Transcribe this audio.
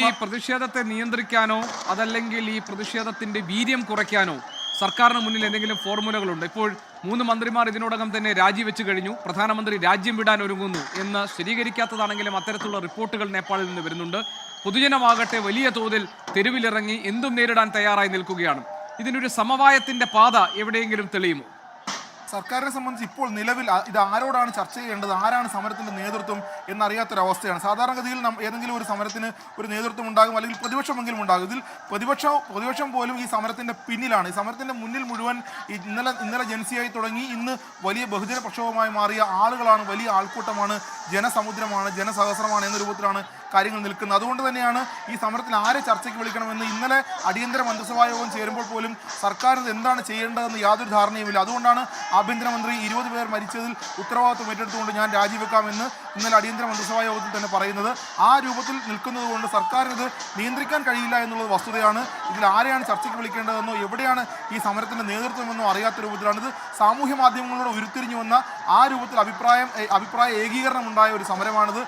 ഈ പ്രതിഷേധത്തെ നിയന്ത്രിക്കാനോ അതല്ലെങ്കിൽ ഈ പ്രതിഷേധത്തിന്റെ വീര്യം കുറയ്ക്കാനോ സർക്കാരിന് മുന്നിൽ എന്തെങ്കിലും ഫോർമുലകളുണ്ട്? ഇപ്പോൾ 3 മന്ത്രിമാർ ഇതിനോടകം തന്നെ രാജിവെച്ചു കഴിഞ്ഞു. പ്രധാനമന്ത്രി രാജ്യം വിടാൻ ഒരുങ്ങുന്നു എന്ന് സ്ഥിരീകരിക്കാത്തതാണെങ്കിലും അത്തരത്തിലുള്ള റിപ്പോർട്ടുകൾ നേപ്പാളിൽ നിന്ന് വരുന്നുണ്ട്. പൊതുജനമാകട്ടെ വലിയ തോതിൽ തെരുവിലിറങ്ങി എന്തും നേരിടാൻ തയ്യാറായി നിൽക്കുകയാണ്. ഇതിനൊരു സമവായത്തിന്റെ പാത എവിടെയെങ്കിലും തെളിയുമോ? സർക്കാരിനെ സംബന്ധിച്ച് ഇപ്പോൾ നിലവിൽ ഇത് ആരോടാണ് ചർച്ച ചെയ്യേണ്ടത്, ആരാണ് സമരത്തിന്റെ നേതൃത്വം എന്നറിയാത്തൊരവസ്ഥയാണ്. സാധാരണഗതിയിൽ ഏതെങ്കിലും ഒരു സമരത്തിന് ഒരു നേതൃത്വം ഉണ്ടാകും, അല്ലെങ്കിൽ പ്രതിപക്ഷമെങ്കിലും ഉണ്ടാകും. ഇതിൽ പ്രതിപക്ഷം പോലും ഈ സമരത്തിന്റെ പിന്നിലാണ്. ഈ സമരത്തിന്റെ മുന്നിൽ മുഴുവൻ ഇന്നലെ ജൻസിയായി തുടങ്ങി ഇന്ന് വലിയ ബഹുജന പ്രക്ഷോഭമായി മാറിയ ആളുകളാണ്, വലിയ ആൾക്കൂട്ടമാണ്, ജനസമുദ്രമാണ്, ജനസഹസ്രമാണ് എന്ന രൂപത്തിലാണ് കാര്യങ്ങൾ നിൽക്കുന്നത്. അതുകൊണ്ട് തന്നെയാണ് ഈ സമരത്തിൽ ആരെ ചർച്ചയ്ക്ക് വിളിക്കണമെന്ന് ഇന്നലെ അടിയന്തര മന്ത്രിസഭാ യോഗം ചേരുമ്പോൾ പോലും സർക്കാരിന് എന്താണ് ചെയ്യേണ്ടതെന്ന് യാതൊരു ധാരണയുമില്ല. അതുകൊണ്ടാണ് ആഭ്യന്തരമന്ത്രി 20 പേർ മരിച്ചതിൽ ഉത്തരവാദിത്വം ഏറ്റെടുത്തുകൊണ്ട് ഞാൻ രാജിവെക്കാമെന്ന് ഇന്നലെ അടിയന്തര മന്ത്രിസഭാ യോഗത്തിൽ തന്നെ പറയുന്നത്. ആ രൂപത്തിൽ നിൽക്കുന്നത് കൊണ്ട് സർക്കാരിന് ഇത് നിയന്ത്രിക്കാൻ കഴിയില്ല എന്നുള്ളത് വസ്തുതയാണ്. ഇതിൽ ആരെയാണ് ചർച്ചയ്ക്ക് വിളിക്കേണ്ടതെന്നോ എവിടെയാണ് ഈ സമരത്തിന്റെ നേതൃത്വമെന്നോ അറിയാത്ത രൂപത്തിലാണ് ഇത് സാമൂഹ്യ മാധ്യമങ്ങളിലൂടെ ഉരുത്തിരിഞ്ഞു വന്ന ആ രൂപത്തിൽ അഭിപ്രായ ഏകീകരണം ഉണ്ടായ ഒരു സമരമാണിത്.